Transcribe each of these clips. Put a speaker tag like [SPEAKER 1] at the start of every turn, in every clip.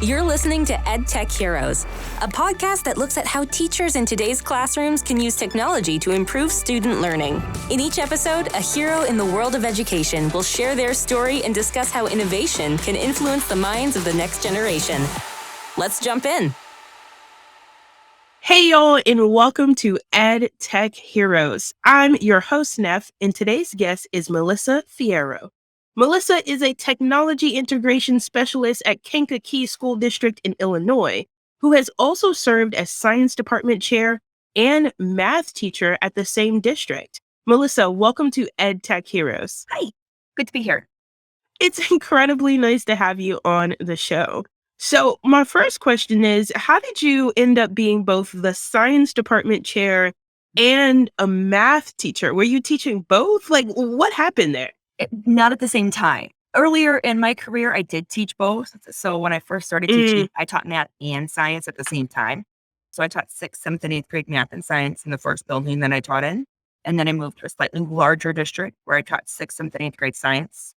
[SPEAKER 1] You're listening to EdTech Heroes, a podcast that looks at how teachers in today's classrooms can use technology to improve student learning. In each episode, a hero in the world of education will share their story and discuss how innovation can influence the minds of the next generation. Let's jump in.
[SPEAKER 2] Hey y'all, and welcome to EdTech Heroes. I'm your host, Nef, and today's guest is Melissa Fierro. Melissa is a technology integration specialist at Kankakee School District in Illinois, who has also served as science department chair and math teacher at the same district. Melissa, welcome to EdTech Heroes.
[SPEAKER 3] Hi, good to be here.
[SPEAKER 2] It's incredibly nice to have you on the show. So my first question is, how did you end up being both the science department chair and a math teacher? Were you teaching both? Like, what happened there?
[SPEAKER 3] Not at the same time. Earlier in my career, I did teach both. So when I first started teaching, I taught math and science at the same time. So I taught 6th, 7th, and 8th grade math and science in the first building that I taught in. And then I moved to a slightly larger district where I taught 6th, 7th, and 8th grade science.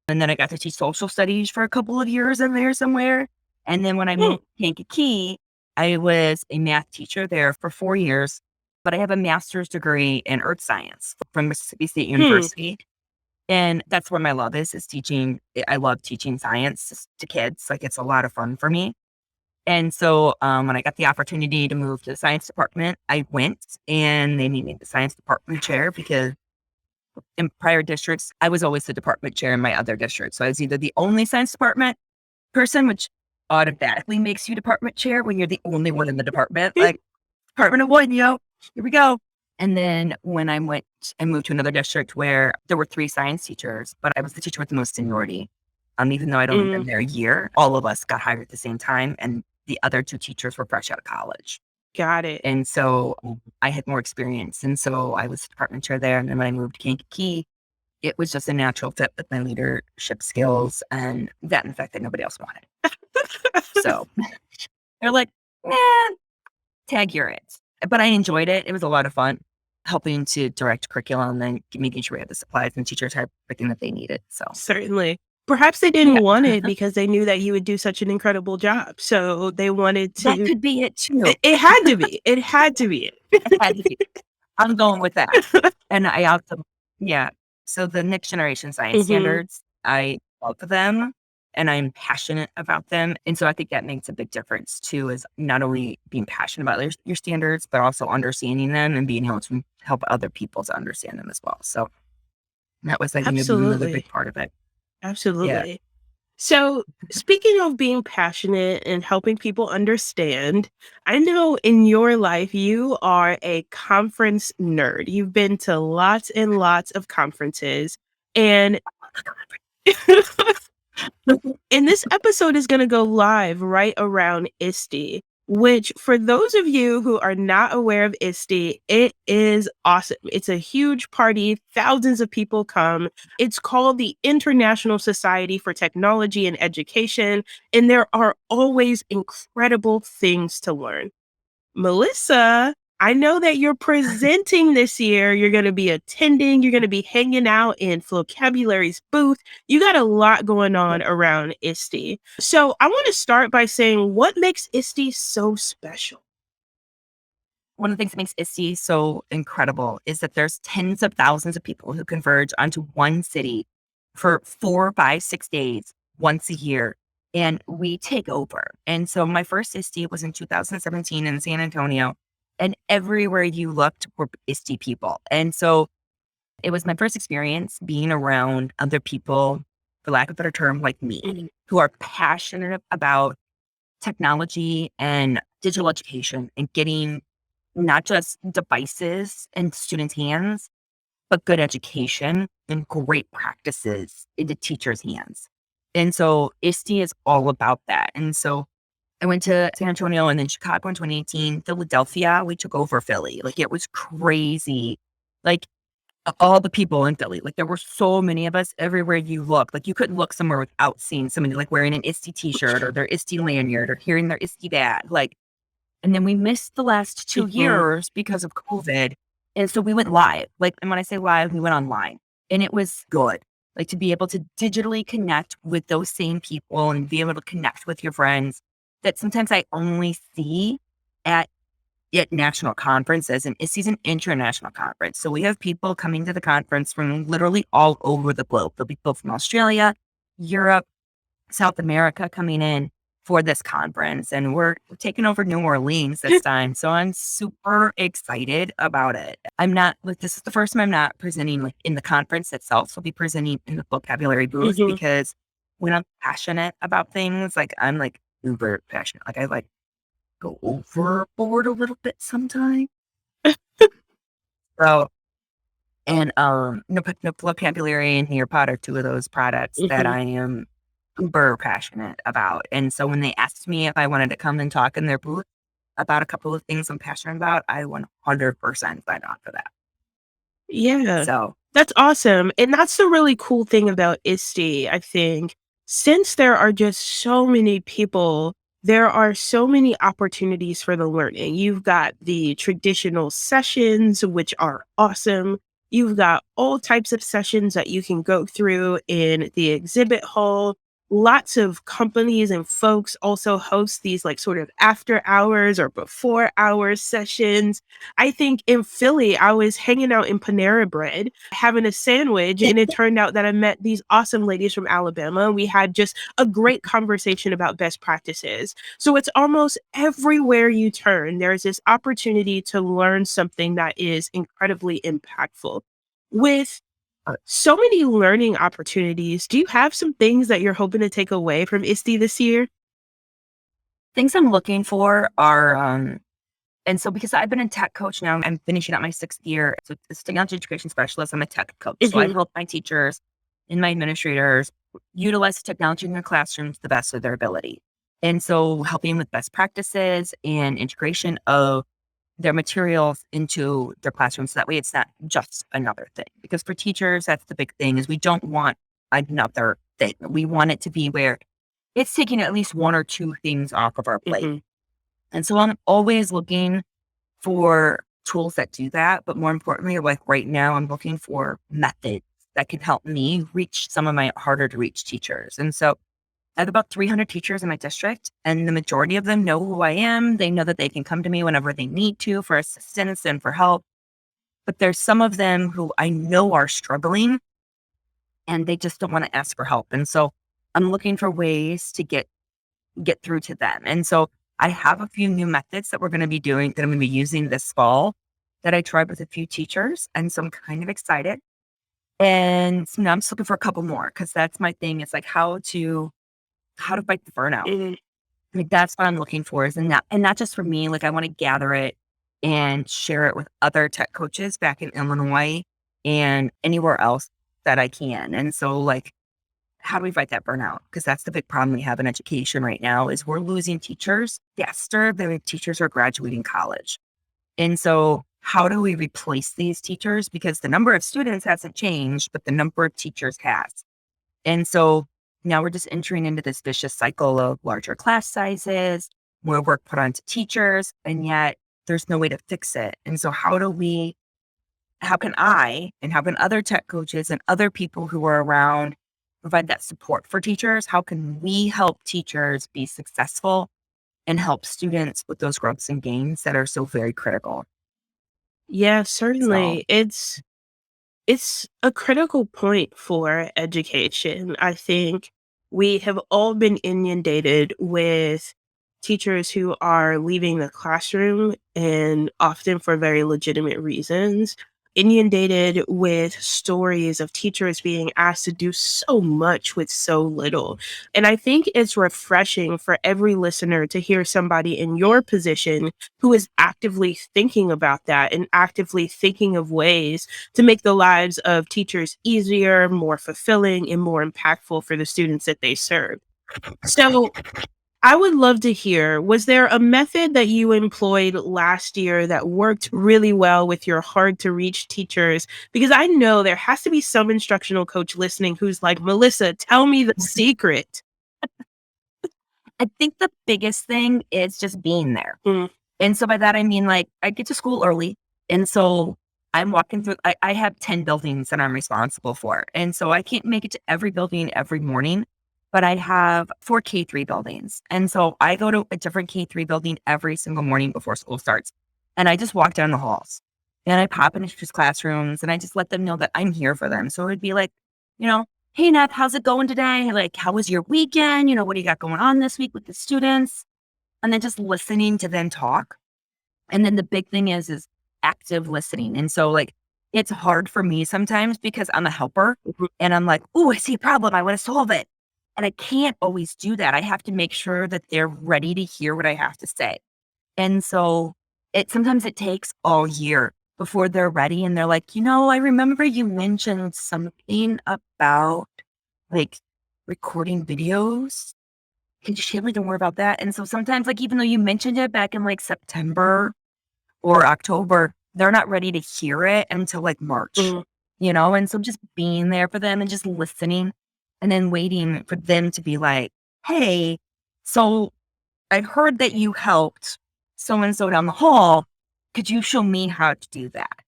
[SPEAKER 3] And then I got to teach social studies for a couple of years in there somewhere. And then when I moved to Kankakee, I was a math teacher there for 4 years. But I have a master's degree in earth science from Mississippi State University. And that's where my love is teaching. I love teaching science to kids. Like, it's a lot of fun for me. And so when I got the opportunity to move to the science department, I went, and they made me the science department chair because in prior districts, I was always the department chair in my other district. So I was either the only science department person, which automatically makes you department chair when you're the only one in the department. Like, Department of One, here we go. And then when I moved to another district where there were 3 science teachers, but I was the teacher with the most seniority. Even though I'd only been there a year, all of us got hired at the same time, and the other 2 teachers were fresh out of college.
[SPEAKER 2] Got it.
[SPEAKER 3] And so I had more experience. And so I was department chair there. And then when I moved to Kankakee, it was just a natural fit with my leadership skills and that, in fact, that nobody else wanted. So they're like, tag, you're it. But I enjoyed it. It was a lot of fun, helping to direct curriculum and making sure we had the supplies and teachers had everything that they needed. So
[SPEAKER 2] certainly. Perhaps they didn't want it because they knew that you would do such an incredible job. So they wanted to.
[SPEAKER 3] That could be it too.
[SPEAKER 2] It had to be. It had to be it.
[SPEAKER 3] It had to be. I'm going with that. And I also, so the next generation science standards, I love them and I'm passionate about them. And so I think that makes a big difference too, is not only being passionate about your standards, but also understanding them and being able to help other people to understand them as well. So that was, I think, another big part of it.
[SPEAKER 2] Absolutely.
[SPEAKER 3] Yeah.
[SPEAKER 2] So speaking of being passionate and helping people understand, I know in your life, you are a conference nerd. You've been to lots and lots of conferences, and and this episode is going to go live right around ISTE, which, for those of you who are not aware of ISTE, it is awesome. It's a huge party. Thousands of people come. It's called the International Society for Technology and Education, and there are always incredible things to learn. Melissa, I know that you're presenting this year. You're going to be attending. You're going to be hanging out in Vocabulary's booth. You got a lot going on around ISTE. So I want to start by saying, what makes ISTE so special?
[SPEAKER 3] One of the things that makes ISTE so incredible is that there's tens of thousands of people who converge onto one city for 4, 5, 6 days once a year, and we take over. And so my first ISTE was in 2017 in San Antonio. And everywhere you looked were ISTE people. And so it was my first experience being around other people, for lack of a better term, like me, who are passionate about technology and digital education and getting not just devices in students' hands, but good education and great practices into teachers' hands. And so ISTE is all about that. And so I went to San Antonio and then Chicago in 2018, Philadelphia, we took over Philly. Like, it was crazy. Like, all the people in Philly, like, there were so many of us everywhere you look. Like, you couldn't look somewhere without seeing somebody like wearing an ISTE t-shirt or their ISTE lanyard or hearing their ISTE badge. Like, and then we missed the last 2 years because of COVID. And so we went live. Like, and when I say live, we went online, and it was good. Like, to be able to digitally connect with those same people and be able to connect with your friends that sometimes I only see at national conferences, and ISTE's an international conference. So we have people coming to the conference from literally all over the globe. There'll be people from Australia, Europe, South America coming in for this conference, and we're taking over New Orleans this time. So I'm super excited about it. I'm not like, this is the first time I'm not presenting like in the conference itself. So I'll be presenting in the vocabulary booth because when I'm passionate about things, like I'm like uber passionate. Like I like go overboard a little bit sometimes. So, and no vocabulary and Nearpod are two of those products that I am uber passionate about. And so when they asked me if I wanted to come and talk in their booth about a couple of things I'm passionate about, I 100% signed on for that.
[SPEAKER 2] Yeah.
[SPEAKER 3] So
[SPEAKER 2] That's awesome. And that's the really cool thing about ISTE, I think. Since there are just so many people, there are so many opportunities for the learning. You've got the traditional sessions, which are awesome. You've got all types of sessions that you can go through in the exhibit hall. Lots of companies and folks also host these like sort of after hours or before hours sessions. I think in Philly, I was hanging out in Panera Bread having a sandwich, and it turned out that I met these awesome ladies from Alabama. We had just a great conversation about best practices. So it's almost everywhere you turn, there's this opportunity to learn something that is incredibly impactful. With so many learning opportunities, do you have some things that you're hoping to take away from ISTE this year?
[SPEAKER 3] things I'm looking for are, and so because I've been a tech coach now, I'm finishing out my 6th year. So as a technology education specialist, I'm a tech coach. So I help my teachers and my administrators utilize technology in their classrooms to the best of their ability. And so helping with best practices and integration of their materials into their classrooms. So that way it's not just another thing. Because for teachers, that's the big thing is we don't want another thing. We want it to be where it's taking at least 1 or 2 things off of our plate. And so I'm always looking for tools that do that. But more importantly, like right now, I'm looking for methods that can help me reach some of my harder to reach teachers. And so I have about 300 teachers in my district, and the majority of them know who I am. They know that they can come to me whenever they need to for assistance and for help. But there's some of them who I know are struggling and they just don't want to ask for help. And so I'm looking for ways to get through to them. And so I have a few new methods that we're going to be doing, that I'm going to be using this fall, that I tried with a few teachers. And so I'm kind of excited. And so now I'm just looking for a couple more, because that's my thing. It's like how to fight the burnout. Like that's what I'm looking for, is and not just for me. Like I want to gather it and share it with other tech coaches back in Illinois and anywhere else that I can. And so like, how do we fight that burnout? Because that's the big problem we have in education right now, is we're losing teachers faster than teachers are graduating college. And so how do we replace these teachers? Because the number of students hasn't changed, but the number of teachers has. And so now we're just entering into this vicious cycle of larger class sizes, more work put onto teachers, and yet there's no way to fix it. And so how can I and how can other tech coaches and other people who are around provide that support for teachers? How can we help teachers be successful and help students with those growths and gains that are so very critical?
[SPEAKER 2] Yeah, certainly. It's a critical point for education. I think we have all been inundated with teachers who are leaving the classroom, and often for very legitimate reasons, inundated with stories of teachers being asked to do so much with so little. And I think it's refreshing for every listener to hear somebody in your position who is actively thinking about that and actively thinking of ways to make the lives of teachers easier, more fulfilling, and more impactful for the students that they serve. So I would love to hear, was there a method that you employed last year that worked really well with your hard to reach teachers? Because I know there has to be some instructional coach listening who's like, Melissa, tell me the secret.
[SPEAKER 3] I think the biggest thing is just being there.
[SPEAKER 2] Mm.
[SPEAKER 3] And so by that, I mean, like, I get to school early. And so I'm walking through, I have 10 buildings that I'm responsible for. And so I can't make it to every building every morning. but I have 4 K-3 buildings. And so I go to a different K-3 building every single morning before school starts. And I just walk down the halls and I pop into just classrooms and I just let them know that I'm here for them. So it'd be like, hey, Nef, how's it going today? Like, how was your weekend? What do you got going on this week with the students? And then just listening to them talk. And then the big thing is active listening. And so like, it's hard for me sometimes because I'm a helper and I'm like, oh, I see a problem. I want to solve it. And I can't always do that. I have to make sure that they're ready to hear what I have to say. And so sometimes it takes all year before they're ready. And they're like, I remember you mentioned something about like recording videos. Can you share me more about that? And so sometimes like, even though you mentioned it back in like September or October, they're not ready to hear it until like March, and so just being there for them and just listening and then waiting for them to be like, hey, so I've heard that you helped so-and-so down the hall. Could you show me how to do that?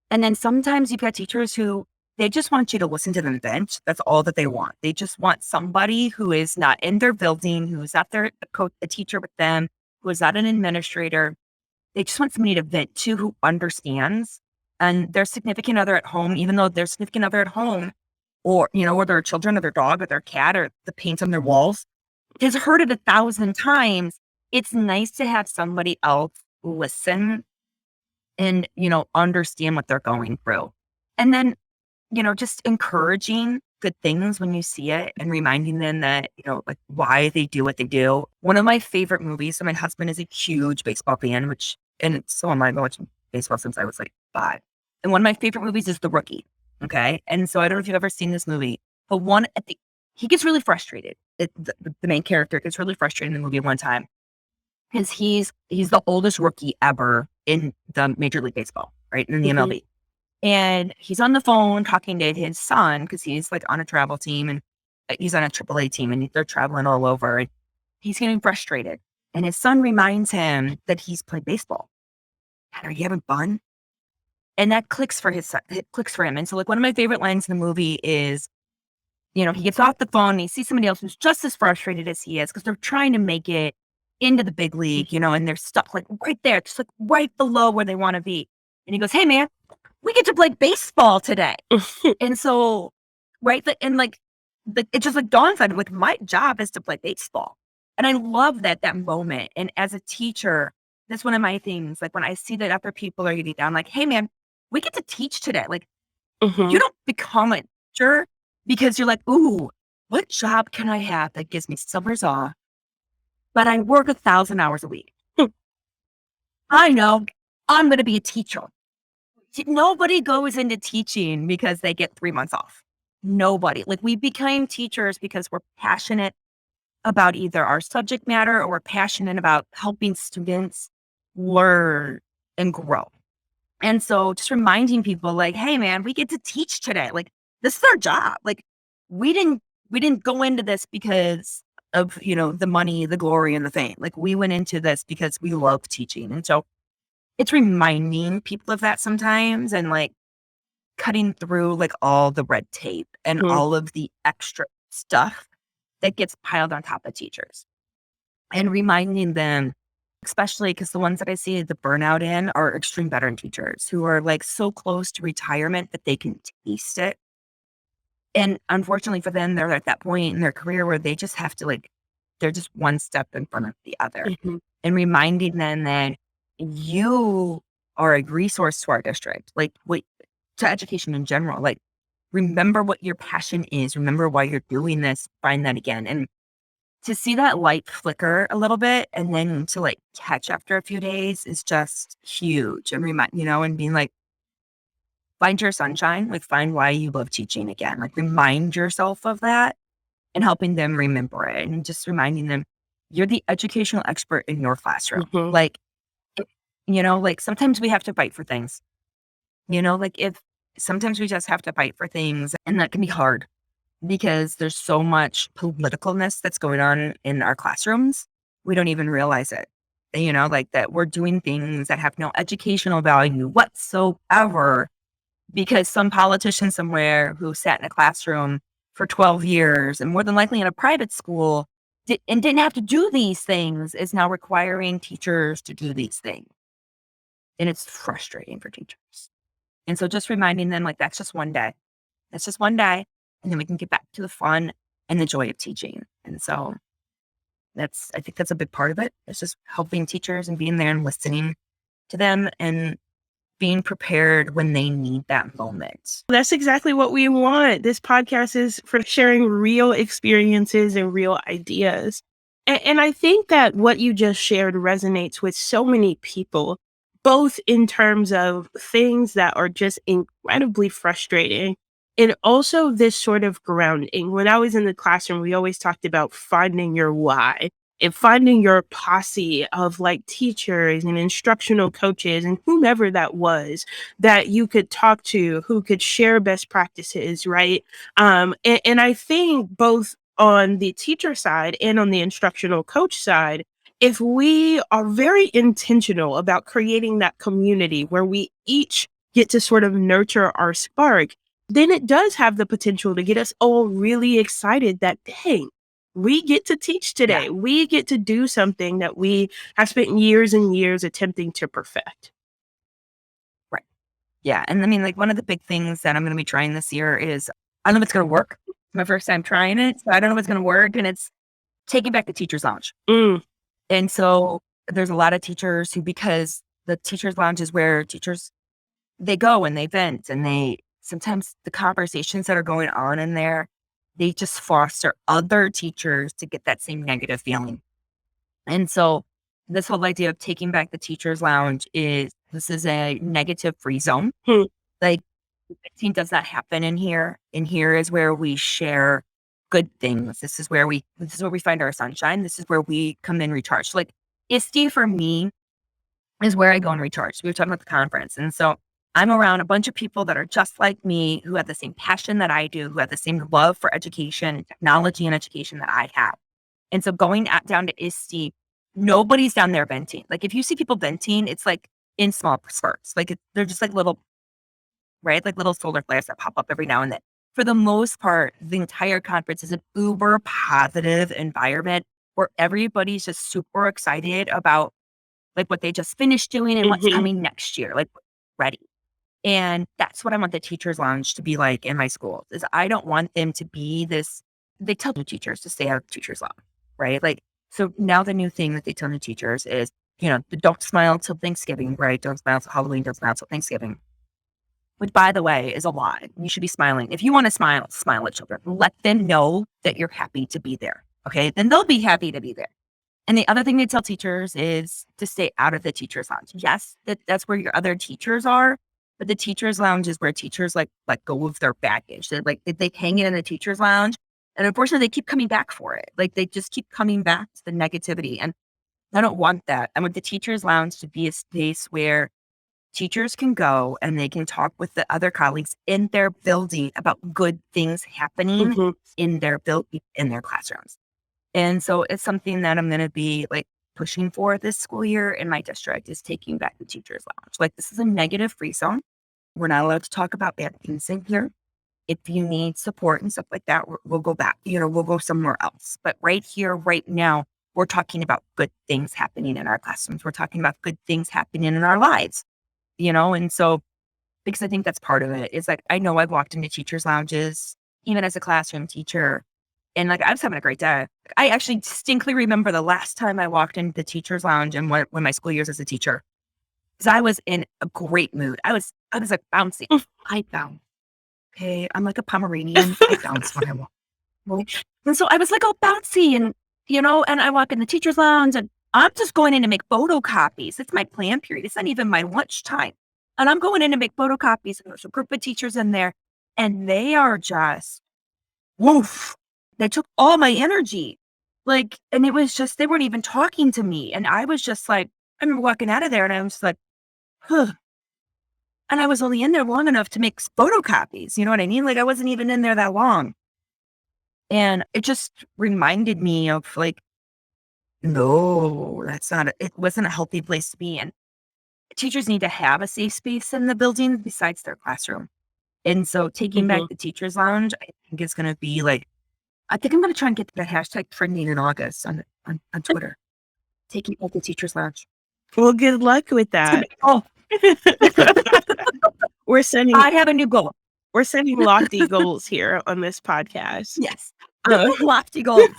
[SPEAKER 3] And then sometimes you've got teachers who they just want you to listen to them vent. That's all that they want. They just want somebody who is not in their building, who is not a teacher with them, who is not an administrator. They just want somebody to vent to who understands, and their significant other at home, even though their significant other at home or, or their children or their dog or their cat or the paint on their walls has heard it 1,000 times. It's nice to have somebody else listen and, understand what they're going through. And then, just encouraging good things when you see it and reminding them that, like why they do what they do. One of my favorite movies, so my husband is a huge baseball fan, and so am I. I've watched baseball since I was like 5. And one of my favorite movies is The Rookie. Okay. And so I don't know if you've ever seen this movie, but he gets really frustrated. The main character gets really frustrated in the movie one time because he's the oldest rookie ever in the Major League Baseball, right? In the MLB. And he's on the phone talking to his son because he's like on a travel team and he's on a AAA team and they're traveling all over and he's getting frustrated. And his son reminds him that he's played baseball. Are you having fun? And that clicks for his son. It clicks for him. And so like one of my favorite lines in the movie is, he gets off the phone and he sees somebody else who's just as frustrated as he is because they're trying to make it into the big league, and they're stuck like right there, just like right below where they want to be. And he goes, hey man, we get to play baseball today. And so, right. It just like dawns on like my job is to play baseball. And I love that moment. And as a teacher, that's one of my things. Like when I see that other people are getting down, like, hey man, we get to teach today. Like you don't become a teacher because you're like, ooh, what job can I have that gives me summers off? But I work 1,000 hours a week. I know I'm going to be a teacher. Nobody goes into teaching because they get 3 months off. Nobody. Like we became teachers because we're passionate about either our subject matter or we're passionate about helping students learn and grow. And so just reminding people like, hey man, we get to teach today. Like this is our job. Like we didn't go into this because of, the money, the glory and the fame. Like we went into this because we love teaching. And so it's reminding people of that sometimes and like cutting through like all the red tape and all of the extra stuff that gets piled on top of teachers and reminding them, especially because the ones that I see the burnout in are extreme veteran teachers who are like so close to retirement that they can taste it. And unfortunately for them, they're at that point in their career where they just have to like, they're just one step in front of the other and reminding them that you are a resource to our district, like to education in general. Like, remember what your passion is. Remember why you're doing this. Find that again. And to see that light flicker a little bit and then to like catch after a few days is just huge. And and being like, find your sunshine, like find why you love teaching again. Like remind yourself of that and helping them remember it and just reminding them you're the educational expert in your classroom. Like, like sometimes we have to fight for things, sometimes we just have to fight for things and that can be hard because there's so much politicalness that's going on in our classrooms. We don't even realize it, like that we're doing things that have no educational value whatsoever because some politician somewhere who sat in a classroom for 12 years and more than likely in a private school and didn't have to do these things is now requiring teachers to do these things. And it's frustrating for teachers. And so just reminding them, like, that's just one day. That's just one day. And then we can get back to the fun and the joy of teaching. And so I think that's a big part of it. It's just helping teachers and being there and listening to them and being prepared when they need that moment.
[SPEAKER 2] That's exactly what we want. This podcast is for sharing real experiences and real ideas. And I think that what you just shared resonates with so many people, both in terms of things that are just incredibly frustrating and also this sort of grounding. When I was in the classroom, we always talked about finding your why and finding your posse of like teachers and instructional coaches and whomever that was that you could talk to, who could share best practices, right? And I think both on the teacher side and on the instructional coach side, if we are very intentional about creating that community where we each get to sort of nurture our spark, then it does have the potential to get us all really excited that, dang, we get to teach today.
[SPEAKER 3] Yeah.
[SPEAKER 2] We get to do something that we have spent years and years attempting to perfect.
[SPEAKER 3] Right. Yeah. And I mean, like, one of the big things that I'm going to be trying this year is, I don't know if it's going to work. It's my first time trying it. So I don't know if it's going to work. And it's taking back the teacher's lounge. And so there's a lot of teachers who, because the teacher's lounge is where teachers, they go and they vent, and sometimes the conversations that are going on in there, they just foster other teachers to get that same negative feeling. And so this whole idea of taking back the teacher's lounge this is a negative free zone. Like, venting does not happen in here. In here is where we share good things. This is where we find our sunshine. This is where we come in recharged. Like, ISTE for me is where I go and recharge. We were talking about the conference. And so I'm around a bunch of people that are just like me, who have the same passion that I do, who have the same love for education and technology and education that I have. And so going down to ISTE, nobody's down there venting. Like, if you see people venting, it's like in small spurts. Like, they're just like little, right? Like little solar flares that pop up every now and then. For the most part, the entire conference is an uber positive environment where everybody's just super excited about like what they just finished doing and what's coming next year, like ready. And that's what I want the teacher's lounge to be like in my schools. Is I don't want them to be this, they tell new teachers to stay out of the teacher's lounge, right? Like, so now the new thing that they tell new teachers is, don't smile till Thanksgiving, right? Don't smile till Halloween, don't smile till Thanksgiving. Which, by the way, is a lie. You should be smiling. If you want to smile, smile at children. Let them know that you're happy to be there, okay? Then they'll be happy to be there. And the other thing they tell teachers is to stay out of the teacher's lounge. Yes, that's where your other teachers are, but the teacher's lounge is where teachers like let go of their baggage. They hang it in the teacher's lounge, and unfortunately, they keep coming back for it. Like, they just keep coming back to the negativity, and I don't want that. I want the teacher's lounge to be a space where teachers can go and they can talk with the other colleagues in their building about good things happening in their building, in their classrooms. And so it's something that I'm going to be like pushing for this school year in my district, is taking back the teacher's lounge. Like, this is a negative free zone. We're not allowed to talk about bad things in here. If you need support and stuff like that, we'll go back, we'll go somewhere else. But right here, right now, we're talking about good things happening in our classrooms. We're talking about good things happening in our lives, and so, because I think that's part of it, is like, I know I've walked into teachers' lounges, even as a classroom teacher, and like, I was having a great day. I actually distinctly remember the last time I walked into the teacher's lounge and when my school years as a teacher, because I was in a great mood. I was like bouncing. I bounced. Okay, I'm like a Pomeranian. I bounce when I walk. Right? And so I was like all bouncy, and and I walk in the teacher's lounge, and I'm just going in to make photocopies. It's my plan period. It's not even my lunch time. And I'm going in to make photocopies, and there's a group of teachers in there, and they are just, woof. They took all my energy. Like, and it was just, they weren't even talking to me. And I was just like, I remember walking out of there and I was like, huh. And I was only in there long enough to make photocopies. You know what I mean? Like, I wasn't even in there that long. And it just reminded me of like, no, it wasn't a healthy place to be in. Teachers need to have a safe space in the building besides their classroom. And so taking back the teacher's lounge, I think is going to be like, I think I'm going to try and get that hashtag trending in August on Twitter. Taking back the teacher's lounge.
[SPEAKER 2] Well, good luck with that.
[SPEAKER 3] Oh, I have a new goal.
[SPEAKER 2] We're setting lofty goals here on this podcast.
[SPEAKER 3] Yes. Lofty goals.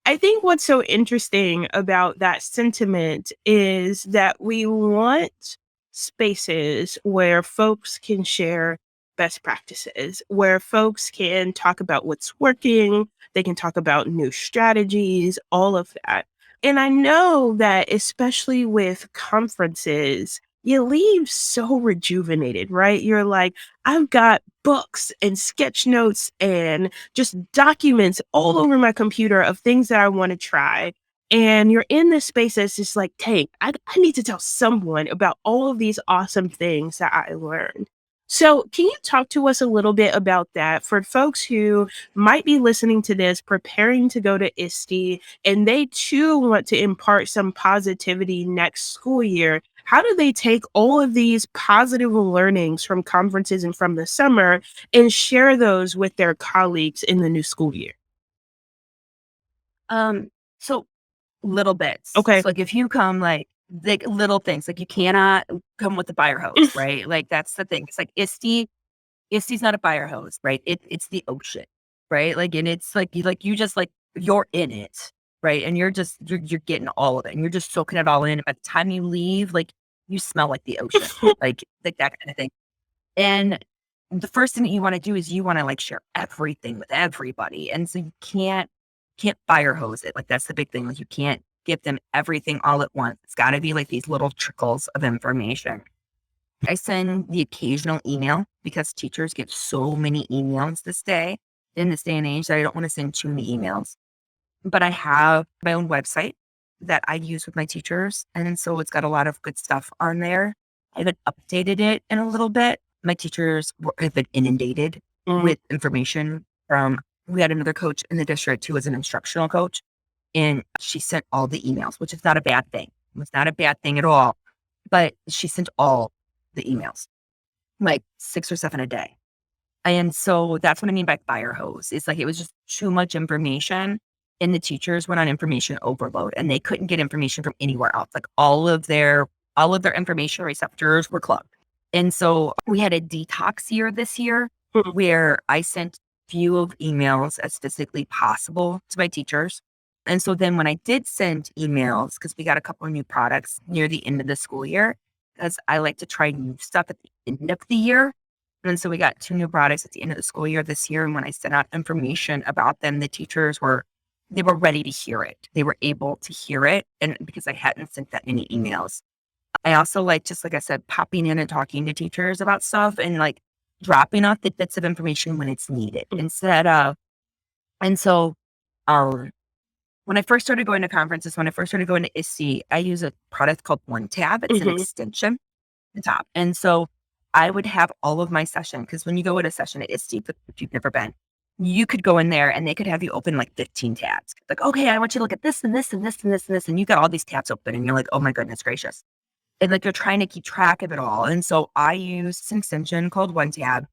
[SPEAKER 2] I think what's so interesting about that sentiment is that we want spaces where folks can share best practices, where folks can talk about what's working, they can talk about new strategies, all of that. And I know that especially with conferences, you leave so rejuvenated, right? You're like, I've got books and sketch notes and just documents all over my computer of things that I want to try. And you're in this space that's just like, hey, I need to tell someone about all of these awesome things that I learned. So can you talk to us a little bit about that for folks who might be listening to this, preparing to go to ISTE, and they too want to impart some positivity next school year? How do they take all of these positive learnings from conferences and from the summer and share those with their colleagues in the new school year?
[SPEAKER 3] So little bits.
[SPEAKER 2] Okay.
[SPEAKER 3] So like if you come like little things, like you cannot come with the fire hose, right? Like that's the thing. It's like ISTE's not a fire hose, right? It's the ocean, right? Like, and it's like you just like you're in it, right? And you're getting all of it, and you're just soaking it all in. By the time you leave, like you smell like the ocean, like that kind of thing. And the first thing that you want to do is you want to like share everything with everybody, and so you can't fire hose it. Like that's the big thing. Like you can't give them everything all at once. It's got to be like these little trickles of information. I send the occasional email because teachers get so many emails in this day and age that I don't want to send too many emails. But I have my own website that I use with my teachers. And so it's got a lot of good stuff on there. I haven't updated it in a little bit. My teachers have been inundated with information from, we had another coach in the district who was an instructional coach, and she sent all the emails, which is not a bad thing. It's not a bad thing at all. But she sent all the emails, like 6 or 7 a day. And so that's what I mean by fire hose. It's like it was just too much information, and the teachers went on information overload, and they couldn't get information from anywhere else. Like all of their information receptors were clogged. And so we had a detox year this year where I sent few of emails as physically possible to my teachers. And so then when I did send emails, because we got a couple of new products near the end of the school year, because I like to try new stuff at the end of the year. And so we got 2 new products at the end of the school year this year. And when I sent out information about them, the teachers were ready to hear it. They were able to hear it. And because I hadn't sent that many emails, I also like, just like I said, popping in and talking to teachers about stuff and like dropping off the bits of information when it's needed instead of, and so, when I first started going to conferences, when I first started going to ISTE, I use a product called OneTab. It's an extension at the top. And so I would have all of my session, because when you go at a session at ISTE, if you've never been, you could go in there and they could have you open like 15 tabs. Like, okay, I want you to look at this and this and this and this and this. And you got all these tabs open and you're like, oh my goodness gracious. And like you're trying to keep track of it all. And so I use an extension called OneTab.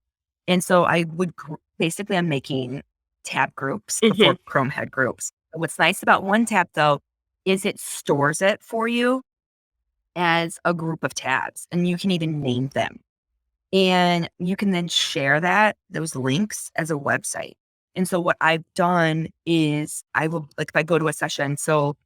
[SPEAKER 3] And so I would basically, I'm making tab groups before Chrome had groups. What's nice about OneTab though, is it stores it for you as a group of tabs, and you can even name them. And you can then share those links as a website. And so what I've done is I will, like if I go to a session, so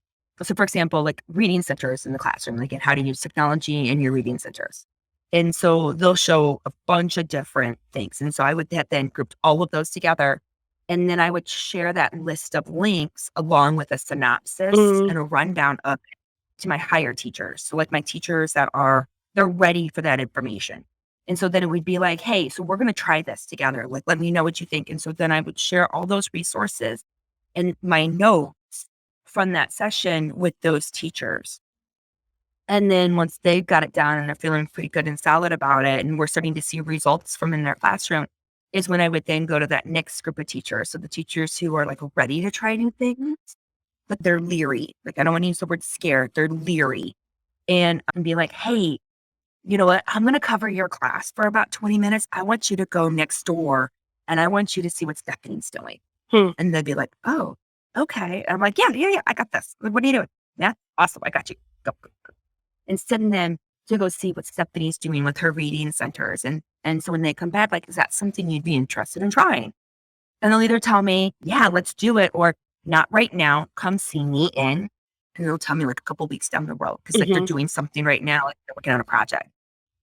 [SPEAKER 3] for example, like reading centers in the classroom, like how to use technology in your reading centers. And so they'll show a bunch of different things. And so I would have then grouped all of those together. And then I would share that list of links along with a synopsis and a rundown of it to my higher teachers. So like my teachers they're ready for that information. And so then it would be like, hey, so we're going to try this together. Like, let me know what you think. And so then I would share all those resources and my notes from that session with those teachers. And then once they've got it down and are feeling pretty good and solid about it, and we're starting to see results from in their classroom, is when I would then go to that next group of teachers. So the teachers who are like ready to try new things, but they're leery. Like I don't want to use the word scared. They're leery. And be like, hey, you know what, I'm going to cover your class for about 20 minutes. I want you to go next door and I want you to see what Stephanie's doing. And they'd be like, oh, okay. And I'm like, yeah, I got this. What are you doing? Yeah, awesome. I got you. Go, go, go. And send them to go see what Stephanie's doing with her reading centers. And so when they come back, like, is that something you'd be interested in trying? And they'll either tell me, yeah, let's do it, or not right now. Come see me in. And they'll tell me like a couple weeks down the road because like they're doing something right now, like they're working on a project.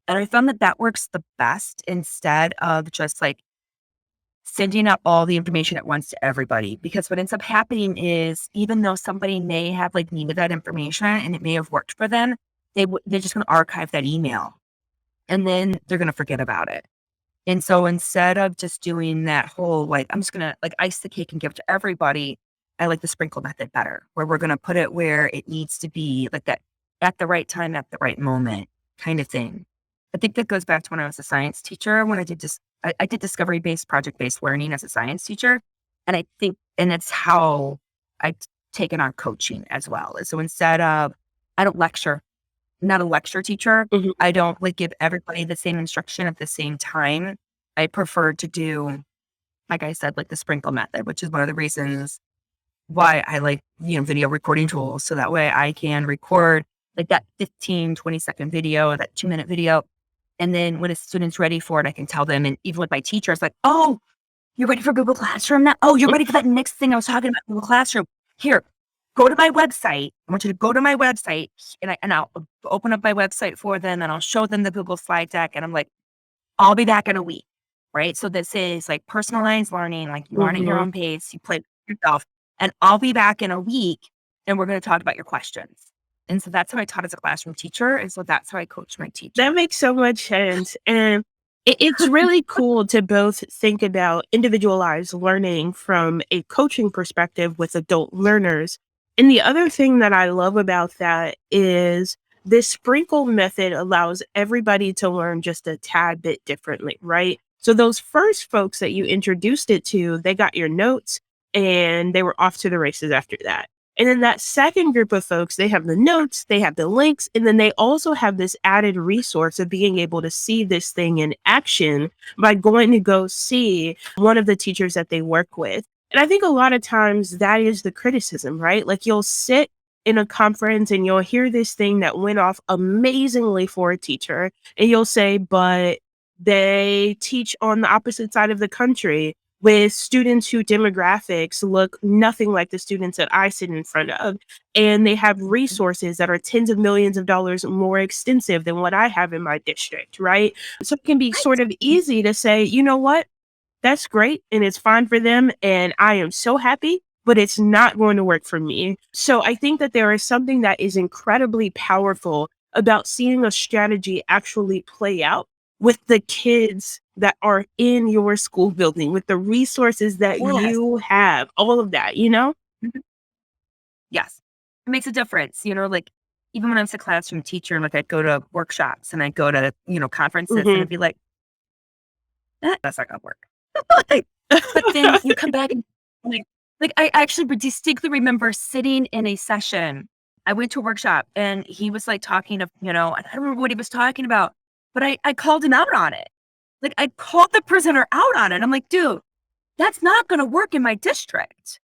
[SPEAKER 3] And I found that that works the best instead of just like sending out all the information at once to everybody. Because what ends up happening is even though somebody may have like needed that information and it may have worked for them, they're just going to archive that email and then they're going to forget about it. And so instead of just doing that whole, like, I'm just going to like ice the cake and give it to everybody, I like the sprinkle method better, where we're going to put it where it needs to be, like that at the right time, at the right moment kind of thing. I think that goes back to when I was a science teacher, when I did I did discovery-based, project-based learning as a science teacher. And I think, and it's how I've taken on coaching as well. So instead of, I don't lecture, I'm not a lecture teacher. I don't like give everybody the same instruction at the same time. I prefer to do, like I said, like the sprinkle method, which is one of the reasons why I like, video recording tools. So that way I can record like that 15, 20-second video, that 2-minute video. And then when a student's ready for it, I can tell them. And even with my teachers, like, oh, you're ready for Google Classroom now? Oh, you're ready for that next thing I was talking about, Google Classroom. Here, go to my website. I want you to go to my website and I'll open up my website for them and I'll show them the Google slide deck. And I'm like, I'll be back in a week, right? So this is like personalized learning, like you learn at your own pace, you play yourself, and I'll be back in a week and we're going to talk about your questions. And so that's how I taught as a classroom teacher. And so that's how I coach my teachers.
[SPEAKER 2] That makes so much sense. And it's really cool to both think about individualized learning from a coaching perspective with adult learners. And the other thing that I love about that is this sprinkle method allows everybody to learn just a tad bit differently, right? So those first folks that you introduced it to, they got your notes and they were off to the races after that. And then that second group of folks, they have the notes, they have the links, and then they also have this added resource of being able to see this thing in action by going to go see one of the teachers that they work with. And I think a lot of times that is the criticism, right? Like you'll sit in a conference and you'll hear this thing that went off amazingly for a teacher, and you'll say, but they teach on the opposite side of the country with students whose demographics look nothing like the students that I sit in front of. And they have resources that are tens of millions of dollars more extensive than what I have in my district, right? So it can be sort of easy to say, you know what? That's great and it's fine for them. And I am so happy, but it's not going to work for me. So I think that there is something that is incredibly powerful about seeing a strategy actually play out with the kids that are in your school building, with the resources that you have, all of that,
[SPEAKER 3] Yes. It makes a difference, like even when I was a classroom teacher, like I'd go to workshops and I'd go to, conferences and I'd be like, that's not gonna work. But then you come back and like I actually distinctly remember sitting in a session. I went to a workshop and he was like talking of, and I don't remember what he was talking about, but I called him out on it. Like I called the presenter out on it. I'm like, dude, that's not going to work in my district.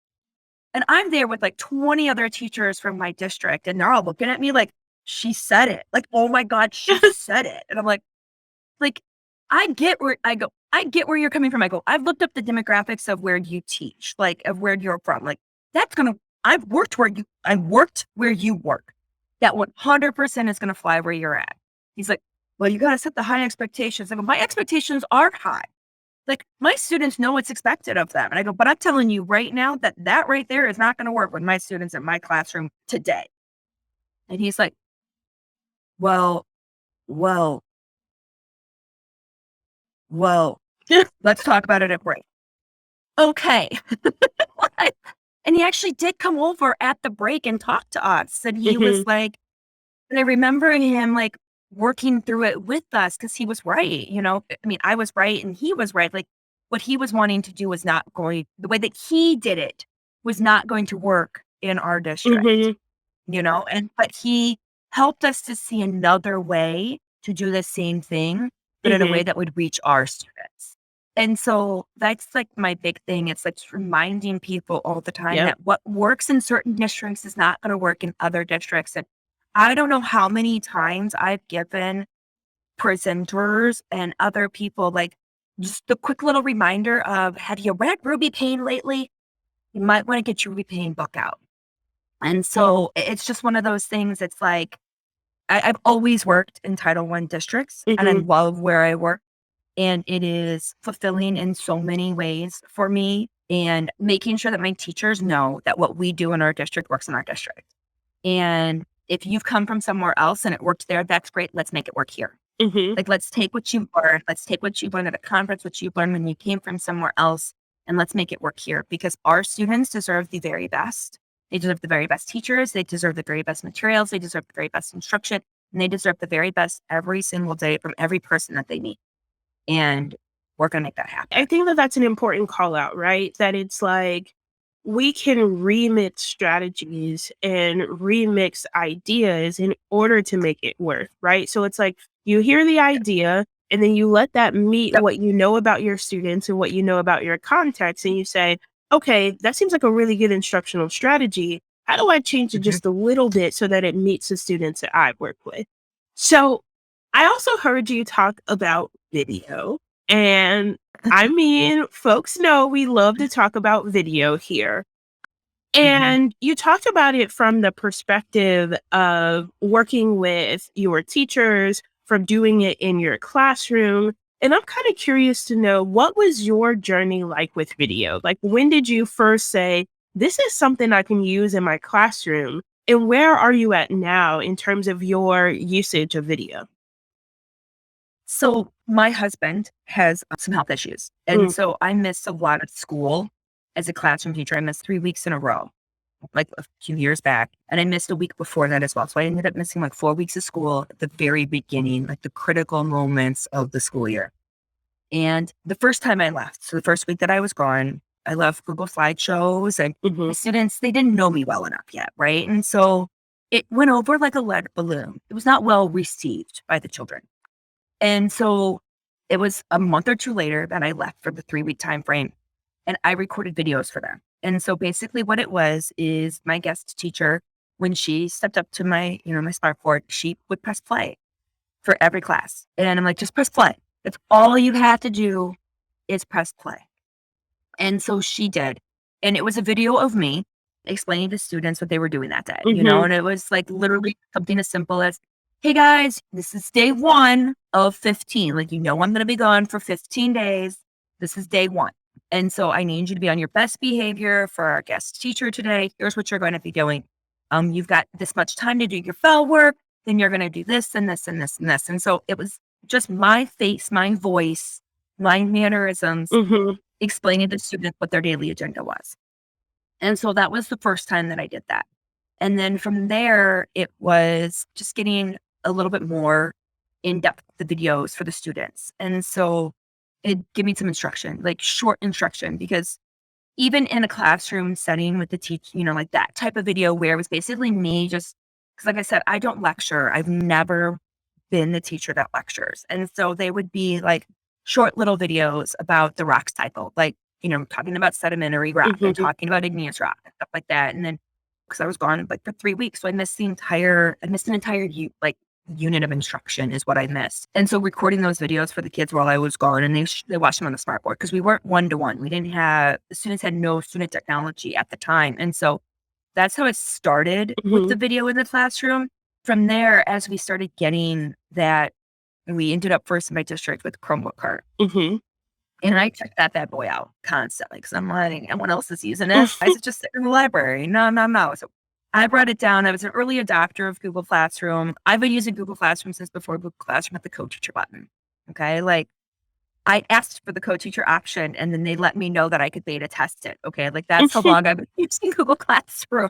[SPEAKER 3] And I'm there with like 20 other teachers from my district and they're all looking at me like, she said it. Like, oh my God, she said it. And I'm like, I get where you're coming from. I go, I've looked up the demographics of where you teach, like of where you're from. Like I've worked where you work. That 100% is going to fly where you're at. He's like, well, you got to set the high expectations. I go, my expectations are high. Like my students know what's expected of them. And I go, but I'm telling you right now that right there is not going to work with my students in my classroom today. And he's like, well, let's talk about it at break. Okay. And he actually did come over at the break and talk to us. And he was like, and I remember him like working through it with us because he was right. I was right and he was right. Like what he was wanting to do was not going, the way that he did it was not going to work in our district, but he helped us to see another way to do the same thing, but in a way that would reach our students. And so that's like my big thing. It's like just reminding people all the time that what works in certain districts is not going to work in other districts. And I don't know how many times I've given presenters and other people like just the quick little reminder of, have you read Ruby Payne lately? You might want to get your Ruby Payne book out. And so it's just one of those things. It's like, I've always worked in Title I districts and I love where I work. And it is fulfilling in so many ways for me, and making sure that my teachers know that what we do in our district works in our district. And if you've come from somewhere else and it worked there, that's great. Let's make it work here. Like, let's take what you learned. Let's take what you learned at a conference, what you learned when you came from somewhere else, and let's make it work here, because our students deserve the very best. They deserve the very best teachers. They deserve the very best materials. They deserve the very best instruction. And they deserve the very best every single day from every person that they meet. And we're going to make that happen.
[SPEAKER 2] I think that that's an important call out, right? That it's like, we can remix strategies and remix ideas in order to make it work, right? So it's like, you hear the idea and then you let that meet what you know about your students and what you know about your context. And you say, okay, that seems like a really good instructional strategy. How do I change it just a little bit so that it meets the students that I work with? So I also heard you talk about video. And I mean, folks know we love to talk about video here. And you talked about it from the perspective of working with your teachers, from doing it in your classroom. And I'm kind of curious to know, what was your journey like with video? Like, when did you first say, this is something I can use in my classroom? And where are you at now in terms of your usage of video?
[SPEAKER 3] So my husband has some health issues. And so I missed a lot of school as a classroom teacher. I missed 3 weeks in a row, like a few years back. And I missed a week before that as well. So I ended up missing like 4 weeks of school at the very beginning, like the critical moments of the school year. And the first time I left, so the first week that I was gone, I left Google slideshows, and the students, they didn't know me well enough yet, right? And so it went over like a lead balloon. It was not well received by the children. And so it was a month or two later that I left for the 3-week time frame, and I recorded videos for them. And so basically what it was is, my guest teacher, when she stepped up to my, my smartboard, she would press play for every class. And I'm like, just press play. That's all you have to do is press play. And so she did. And it was a video of me explaining to students what they were doing that day, and it was like literally something as simple as, hey guys, this is day 1 of 15. Like, I'm going to be gone for 15 days. This is day 1. And so I need you to be on your best behavior for our guest teacher today. Here's what you're going to be doing. You've got this much time to do your fell work. Then you're going to do this and this and this and this. And so it was just my face, my voice, my mannerisms, explaining to students what their daily agenda was. And so that was the first time that I did that. And then from there, it was just getting a little bit more in depth with the videos for the students. And so it gave me some instruction, like short instruction, because even in a classroom setting with the like that type of video where it was basically me just, because like I said, I don't lecture. I've never been the teacher that lectures. And so they would be like short little videos about the rock cycle, like, talking about sedimentary rock and talking about igneous rock and stuff like that. And then, because I was gone like for 3 weeks, so I missed an entire unit of instruction is what I missed. And so recording those videos for the kids while I was gone, and they watched them on the smartboard, because we weren't one-to-one. The students had no student technology at the time. And so that's how it started with the video in the classroom. From there, as we started getting that, we ended up first in my district with Chromebook cart. And I checked that bad boy out constantly, because I'm like, anyone else is using this? I said, just sit in the library. No. So I brought it down. I was an early adopter of Google Classroom. I've been using Google Classroom since before Google Classroom had the co-teacher button. Okay. Like, I asked for the co-teacher option, and then they let me know that I could beta test it. Okay. Like, that's how long I've been using Google Classroom.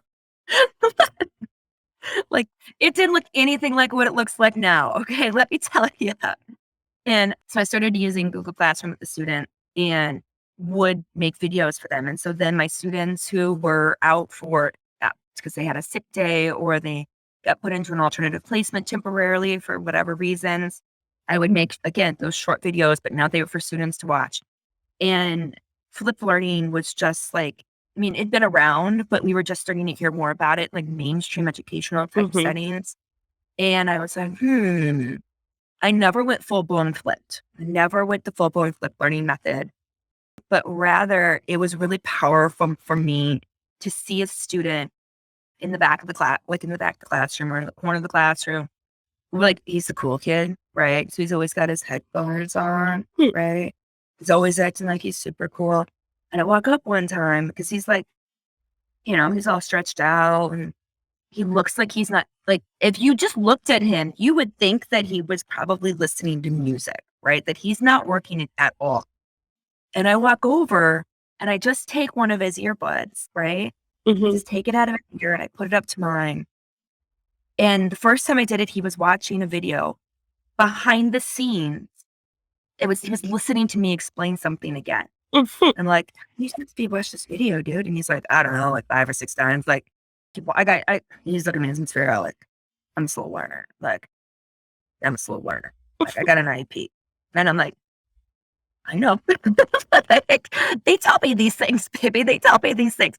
[SPEAKER 3] Like, it didn't look anything like what it looks like now. Okay. Let me tell you that. And so I started using Google Classroom with the student and would make videos for them. And so then my students who were out for, because they had a sick day or they got put into an alternative placement temporarily for whatever reasons, I would make, again, those short videos, but now they were for students to watch. And flipped learning was just like, I mean, it'd been around, but we were just starting to hear more about it, like mainstream educational type settings. And I was like, I never went full blown flipped. I never went the full blown flipped learning method, but rather it was really powerful for me to see a student in the back of the class, like in the back of the classroom or in the corner of the classroom. Like, he's the cool kid, right? So he's always got his headphones on, right? He's always acting like he's super cool. And I walk up one time because he's like, he's all stretched out and he looks like he's not, like, if you just looked at him, you would think that he was probably listening to music, right? That he's not working it at all. And I walk over and I just take one of his earbuds, right? I just take it out of his ear and I put it up to mine. And the first time I did it, he was watching a video behind the scenes. He was listening to me explain something again. I'm like, you supposed to be watch this video, dude. And he's like, I don't know, like 5 or 6 times. Like, he's looking at me and Fierro, like, I'm a slow learner. Like, I'm a slow learner. Like, I got an IEP. And I'm like, I know. Like, they tell me these things, baby. They tell me these things.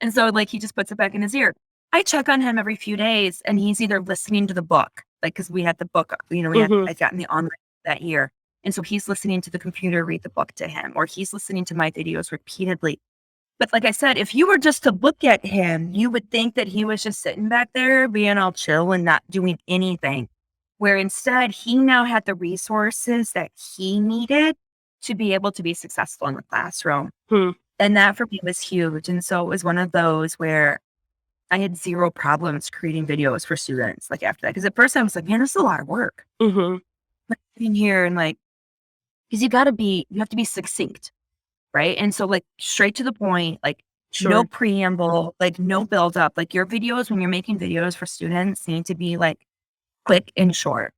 [SPEAKER 3] And so, like, he just puts it back in his ear. I check on him every few days, and he's either listening to the book, like, because we had the book, I'd gotten the online that year. And so he's listening to the computer read the book to him, or he's listening to my videos repeatedly. But like I said, if you were just to look at him, you would think that he was just sitting back there being all chill and not doing anything, where instead he now had the resources that he needed to be able to be successful in the classroom. And that for me was huge. And so it was one of those where I had zero problems creating videos for students, like, after that. Because at first I was like, man, this is a lot of work. Like, in here and like, because you have to be succinct, right? And so, like, straight to the point, like, no preamble, like, no build up. Like, your videos, when you're making videos for students, need to be like quick and short.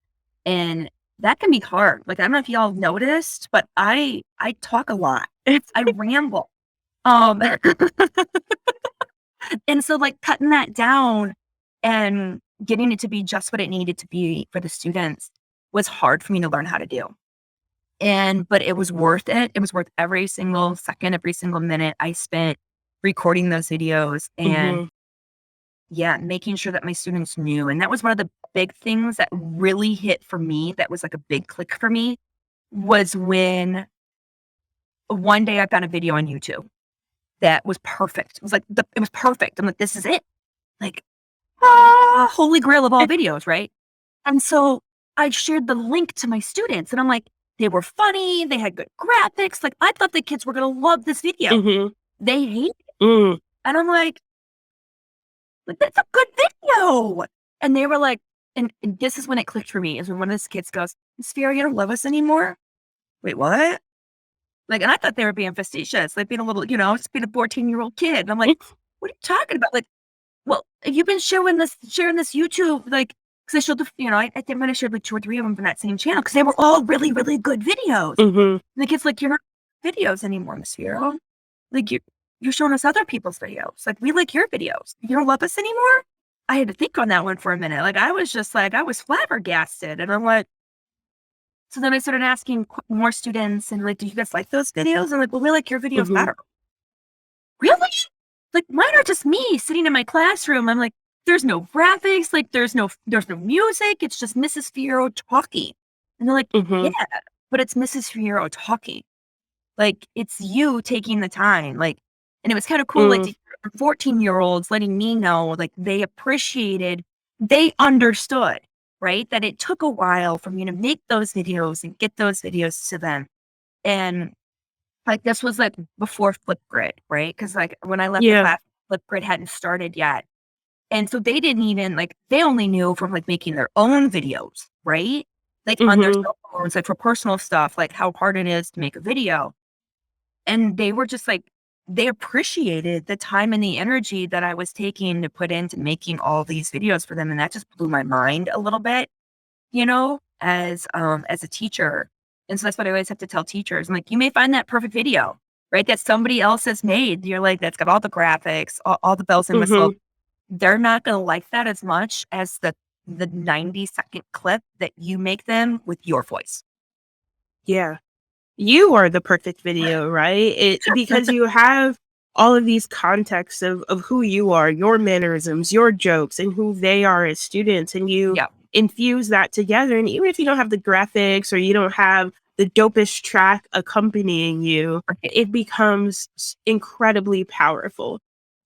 [SPEAKER 3] And that can be hard. Like, I don't know if y'all noticed, but I talk a lot. I ramble. And so, like, cutting that down and getting it to be just what it needed to be for the students was hard for me to learn how to do. But it was worth it. It was worth every single second, every single minute I spent recording those videos and making sure that my students knew. And that was one of the big things that really hit for me. That was like a big click for me, was when one day I found a video on YouTube that was perfect. It was like, it was perfect. I'm like, this is it. Like, holy grail of all videos, right? And so I shared the link to my students and I'm like, they were funny. They had good graphics. Like, I thought the kids were going to love this video. They hate it. And I'm like, that's a good video. And they were like, and this is when it clicked for me, is when one of the kids goes, Miss Fierro, you don't love us anymore? Wait, what? Like, and I thought they were being facetious, like being a little, just being a 14-year-old kid. And I'm like, what are you talking about? Like, well, you've been sharing this YouTube, like, because I showed I think I might have shared like 2 or 3 of them from that same channel because they were all really, really good videos. And the kid's like, you're not videos anymore, Miss Fierro. Like, you're showing us other people's videos. Like, we like your videos. You don't love us anymore? I had to think on that one for a minute. Like, I was just like, I was flabbergasted. And I'm like, so then I started asking more students and like, do you guys like those videos? I'm like, well, we like your videos better. Really? Like, mine are just me sitting in my classroom. I'm like, there's no graphics, like there's no music. It's just Mrs. Fierro talking. And they're like, yeah, but it's Mrs. Fierro talking. Like, it's you taking the time. Like, and it was kind of cool, like, 14-year-olds letting me know, like, they understood, right? That it took a while for me to make those videos and get those videos to them. And like, this was like before Flipgrid, right? Because like when I left the class, Flipgrid hadn't started yet. And so they didn't even they only knew from like making their own videos, right? Like on their cell phones, like for personal stuff, like how hard it is to make a video. And they were just like, they appreciated the time and the energy that I was taking to put into making all these videos for them. And that just blew my mind a little bit, as a teacher. And so that's what I always have to tell teachers. I'm like, you may find that perfect video, right? That somebody else has made. You're like, that's got all the graphics, all the bells and whistles. They're not going to like that as much as the the 90-second clip that you make them with your voice.
[SPEAKER 2] Yeah. You are the perfect video, right? Because you have all of these contexts of who you are, your mannerisms, your jokes, and who they are as students. And you
[SPEAKER 3] Yeah.
[SPEAKER 2] infuse that together. And even if you don't have the graphics or you don't have the dopest track accompanying you, it becomes incredibly powerful.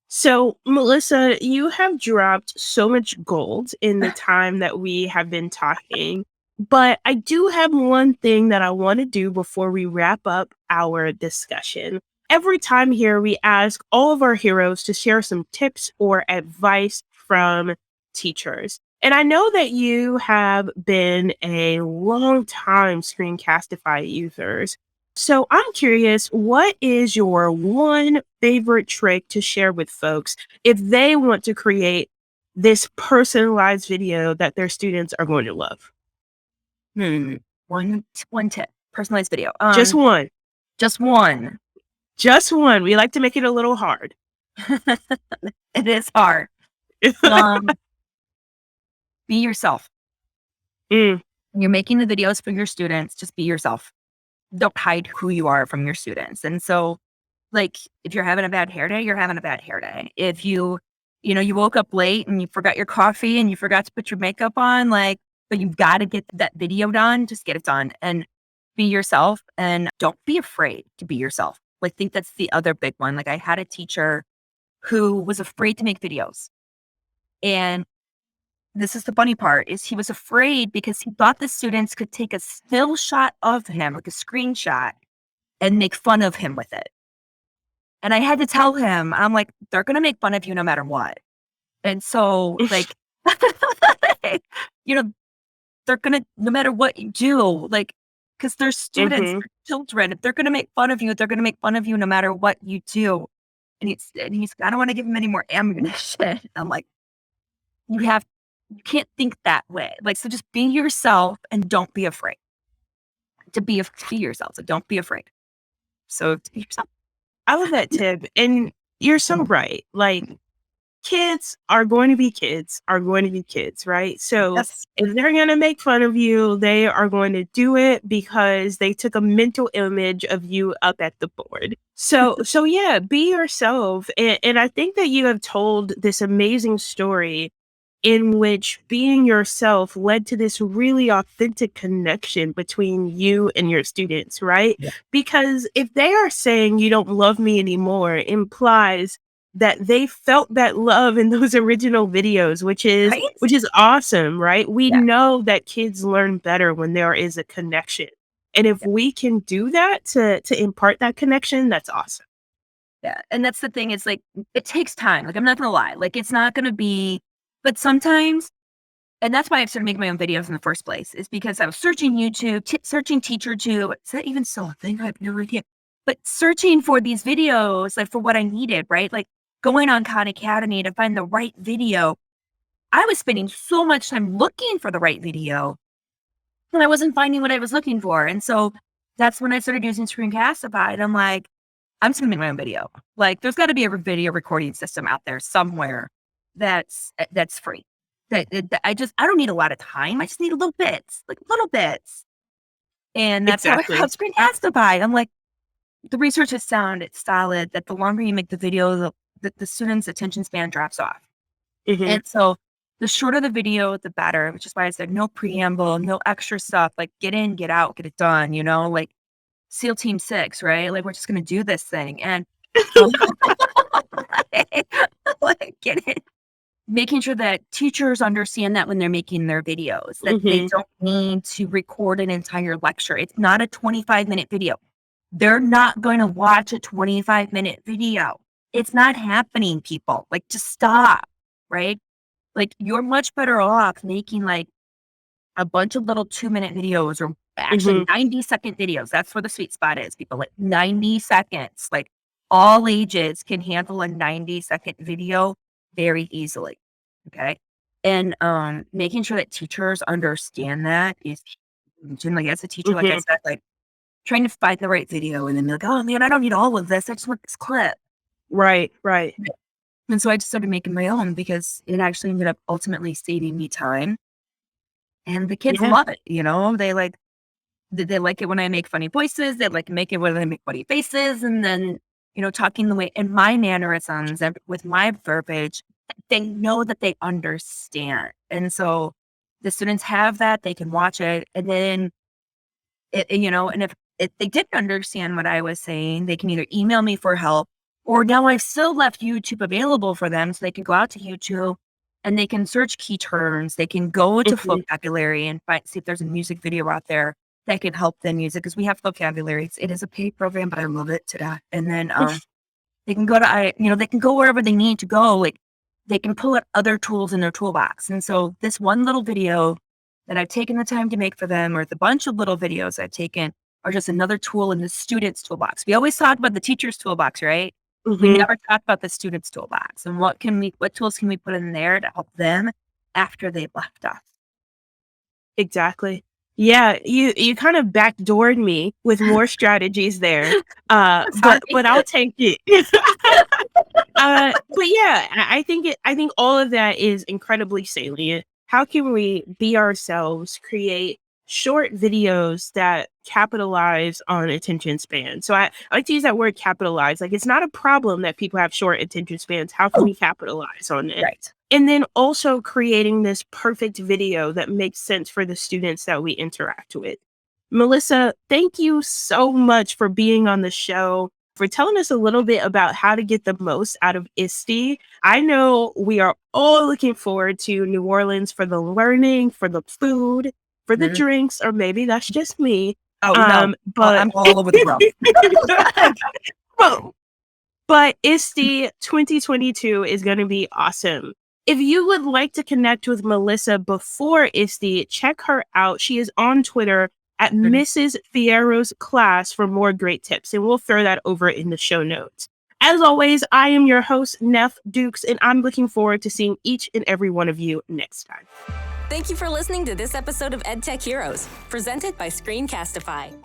[SPEAKER 2] So, Melissa, you have dropped so much gold in the time that we have been talking, but I do have one thing that I want to do before we wrap up our discussion. Every time here, we ask all of our heroes to share some tips or advice from teachers. And I know that you have been a long time Screencastify users. So I'm curious, what is your one favorite trick to share with folks if they want to create this personalized video that their students are going to love?
[SPEAKER 3] One tip, personalized video.
[SPEAKER 2] Just one.
[SPEAKER 3] Just one.
[SPEAKER 2] Just one. We like to make it a little hard.
[SPEAKER 3] It is hard. Be yourself. You're making the videos for your students. Just be yourself. Don't hide who you are from your students. And so, like, if you're having a bad hair day, you're having a bad hair day. If you woke up late and you forgot your coffee and you forgot to put your makeup on, like, but you've got to get that video done, just get it done and be yourself and don't be afraid to be yourself. I think that's the other big one. Like, I had a teacher who was afraid to make videos. And this is the funny part, is he was afraid because he thought the students could take a still shot of him, like a screenshot, and make fun of him with it. And I had to tell him, I'm like, they're going to make fun of you no matter what. And so, like, they're going to, no matter what you do, like, because they're students, they're children. If they're going to make fun of you, they're going to make fun of you no matter what you do. And he's I don't want to give him any more ammunition. I'm like, you can't think that way. Like, so just be yourself and don't be afraid to be yourself. So don't be afraid. So be yourself.
[SPEAKER 2] I love that tip. And you're so right. Like, kids are going to be kids, right? So
[SPEAKER 3] Yes.
[SPEAKER 2] if they're going to make fun of you, they are going to do it because they took a mental image of you up at the board. So yeah, be yourself. And I think that you have told this amazing story in which being yourself led to this really authentic connection between you and your students, right?
[SPEAKER 3] Yeah.
[SPEAKER 2] Because if they are saying you don't love me anymore, implies that they felt that love in those original videos, which is awesome, right? We know that kids learn better when there is a connection. And if we can do that to impart that connection, that's awesome.
[SPEAKER 3] Yeah. And that's the thing, is like, it takes time. Like, I'm not gonna lie. Like, it's not gonna be, but sometimes, and that's why I started making my own videos in the first place, is because I was searching YouTube, searching TeacherTube. Is that even still a thing? I have no idea. But searching for these videos, like, for what I needed, right? Like, going on Khan Academy to find the right video. I was spending so much time looking for the right video, and I wasn't finding what I was looking for. And so that's when I started using Screencastify. And I'm like, I'm just gonna make my own video. Like, there's got to be a video recording system out there somewhere that's free. I don't need a lot of time. I just need little bits. And that's how I found Screencastify. I'm like, the research has found it's solid that the longer you make the video, the student's attention span drops off. And so the shorter the video, the better, which is why I said no preamble, no extra stuff. Like, get in, get out, get it done, like SEAL Team 6, right? Like, we're just going to do this thing. And like, get it. Making sure that teachers understand that when they're making their videos, that they don't need to record an entire lecture. It's not a 25-minute video. They're not going to watch a 25-minute video. It's not happening, people. Like, just stop, right? Like, you're much better off making like a bunch of little 2-minute videos, or actually 90-second videos. That's where the sweet spot is, people. Like, 90 seconds. Like, all ages can handle a 90-second video very easily. Okay. And making sure that teachers understand that is, like, as a teacher, like I said, like, trying to find the right video and then be like, oh man, I don't need all of this. I just want this clip.
[SPEAKER 2] Right.
[SPEAKER 3] And so I just started making my own because it actually ended up ultimately saving me time And the kids
[SPEAKER 2] Yeah.
[SPEAKER 3] love it, they like it when I make funny voices. They like make it when I make funny faces. And then, talking the way in my mannerisms and with my verbiage, they know that they understand. And so the students have that, they can watch it. And then, and if they didn't understand what I was saying, they can either email me for help, or now I've still left YouTube available for them. So they can go out to YouTube and they can search key terms. They can go to vocabulary and see if there's a music video out there that can help them use it, because we have vocabulary. It is a paid program, but I love it to death. And then they can go to they can go wherever they need to go. Like, they can pull out other tools in their toolbox. And so this one little video that I've taken the time to make for them, or the bunch of little videos I've taken, are just another tool in the student's toolbox. We always talk about the teacher's toolbox, right? We never talk about the student's toolbox and what tools can we put in there to help them after they've left us.
[SPEAKER 2] Exactly. Yeah, you kind of backdoored me with more strategies there, but I'll take it. But yeah, I think all of that is incredibly salient. How can we be ourselves, create short videos that capitalize on attention span? So I like to use that word capitalize. Like, it's not a problem that people have short attention spans. How can we capitalize on it?
[SPEAKER 3] Right.
[SPEAKER 2] And then also creating this perfect video that makes sense for the students that we interact with. Melissa, thank you so much for being on the show, for telling us a little bit about how to get the most out of ISTE. I know we are all looking forward to New Orleans for the learning, for the food, for the drinks, or maybe that's just me.
[SPEAKER 3] Oh, no. But I'm all over the world.
[SPEAKER 2] But ISTE 2022 is going to be awesome. If you would like to connect with Melissa before ISTE, check her out. She is on Twitter at Mrs. Fierro's class for more great tips, and we'll throw that over in the show notes. As always, I am your host, Nef Dukes, and I'm looking forward to seeing each and every one of you next time.
[SPEAKER 1] Thank you for listening to this episode of EdTech Heroes, presented by Screencastify.